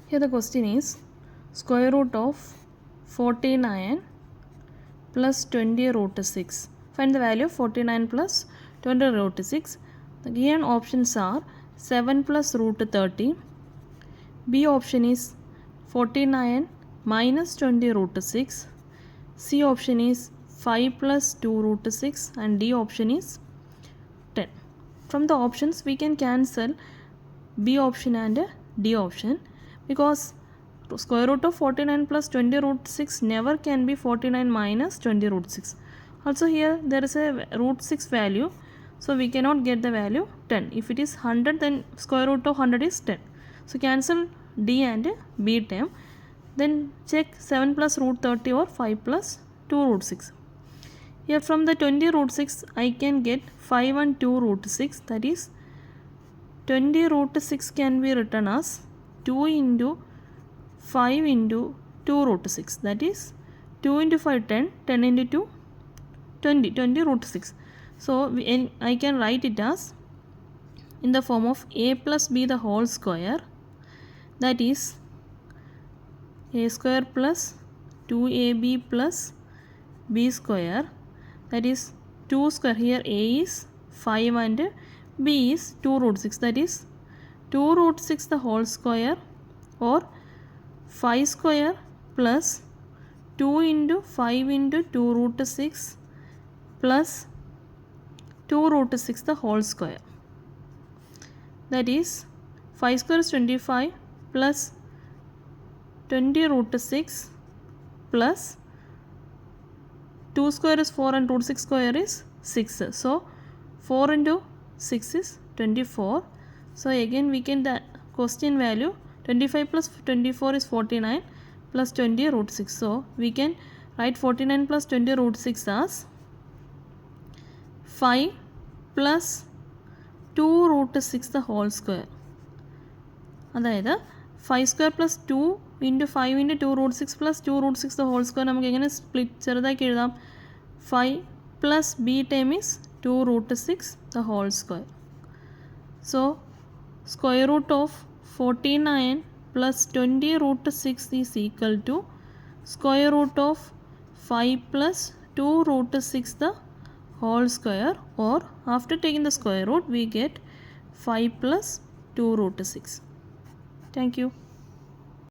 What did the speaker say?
Here the question is square root of 49 plus 20 root 6. Find the value of 49 plus 20 root 6. The given options are 7 plus root 30. B option is 49 minus 20 root 6. C option is 5 plus 2 root 6 and D option is 10. From the options we can cancel B option and D option because square root of 49 plus 20 root 6 never can be 49 minus 20 root 6. Also here there is a root 6 value, so we cannot get the value 10. If it is 100 then square root of 100 is 10. So cancel D and B term. Then check 7 plus root 30 or 5 plus 2 root 6. Here from the 20 root 6 I can get 5 and 2 root 6, that is 20 root 6 can be written as 2 into 5 into 2 root 6, that is 2 into 5 10, 10 into 2 20 root 6. So I can write it as in the form of a plus b the whole square, that is a square plus 2ab plus b square, that is 2 square. Here a is 5 and b is 2 root 6, that is 2 root 6 the whole square or 5 square plus 2 into 5 into 2 root 6 plus 2 root 6 the whole square, that is 5 square is 25 plus 20 root 6 plus 2 square is 4 and root 6 square is 6. So 4 into 6 is 24. So again we can the question value 25 plus 24 is 49 plus 20 root 6. So we can write 49 plus 20 root 6 as 5 plus 2 root 6 the whole square. അതായത് 5 square plus 2 into 5 into 2 root 6 plus 2 root 6 the whole square നമുക്ക് എങ്ങനെ split ചെറുതാക്കി എഴുതാം? 5 plus B time is 2 root 6 the whole square. So square root of 49 plus 20 root 6 is equal to square root of 5 plus 2 root 6 the whole square, or after taking the square root we get 5 plus 2 root 6. Thank you.